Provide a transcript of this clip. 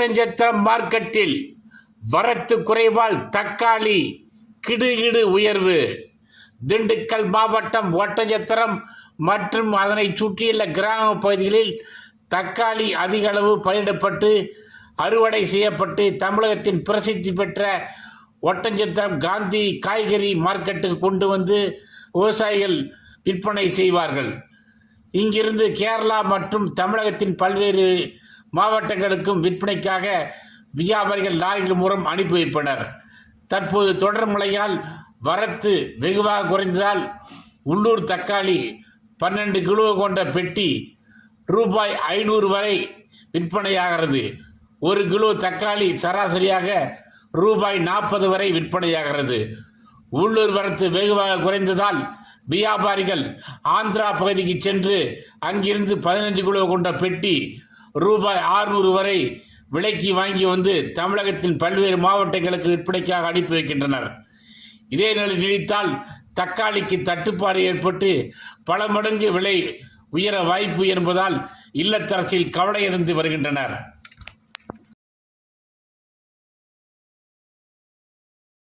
ஒட்டஞ்சத்திரம் மார்க்கெட்டில் வரத்து குறைவால் தக்காளி கிடுகிடு உயர்வு. திண்டுக்கல் மாவட்டம் ஒட்டஞ்சத்திரம் மற்றும் அதனை சுற்றியுள்ள கிராம பகுதிகளில் தக்காளி அதிக அளவு பயிரிடப்பட்டு அறுவடை செய்யப்பட்டு தமிழகத்தின் பிரசித்தி பெற்ற ஒட்டஞ்சத்திரம் காந்தி காய்கறி மார்க்கெட்டுக்கு கொண்டு வந்து விவசாயிகள் விற்பனை செய்வார்கள். இங்கிருந்து கேரளா மற்றும் தமிழகத்தின் பல்வேறு மாவட்டங்களுக்கும் விற்பனைக்காக வியாபாரிகள் லாரிகள் மூலம் அனுப்பி வைப்பனர். தற்போது தொடர் மழையால் வரத்து வெகுவாக குறைந்ததால் உள்ளூர் தக்காளி 12 கிலோ கொண்ட பெட்டி ரூபாய் 500 வரை விற்பனையாகிறது. 1 கிலோ தக்காளி சராசரியாக ரூபாய் 40 வரை விற்பனையாகிறது. உள்ளூர் வரத்து வெகுவாக குறைந்ததால் வியாபாரிகள் ஆந்திரா பகுதிக்கு சென்று அங்கிருந்து 15 கிலோ கொண்ட பெட்டி ரூபாய் 600 வரை விலைக்கு வாங்கி வந்து தமிழகத்தின் பல்வேறு மாவட்டங்களுக்கு விற்பனைக்காக அனுப்பி வைக்கின்றனர். இதே நிலை நீடித்தால் தக்காளிக்கு தட்டுப்பாடு ஏற்பட்டு பல மடங்கு விலை உயர வாய்ப்பு என்பதால் இல்லத்தரசில் கவலையடைந்து வருகின்றனர்.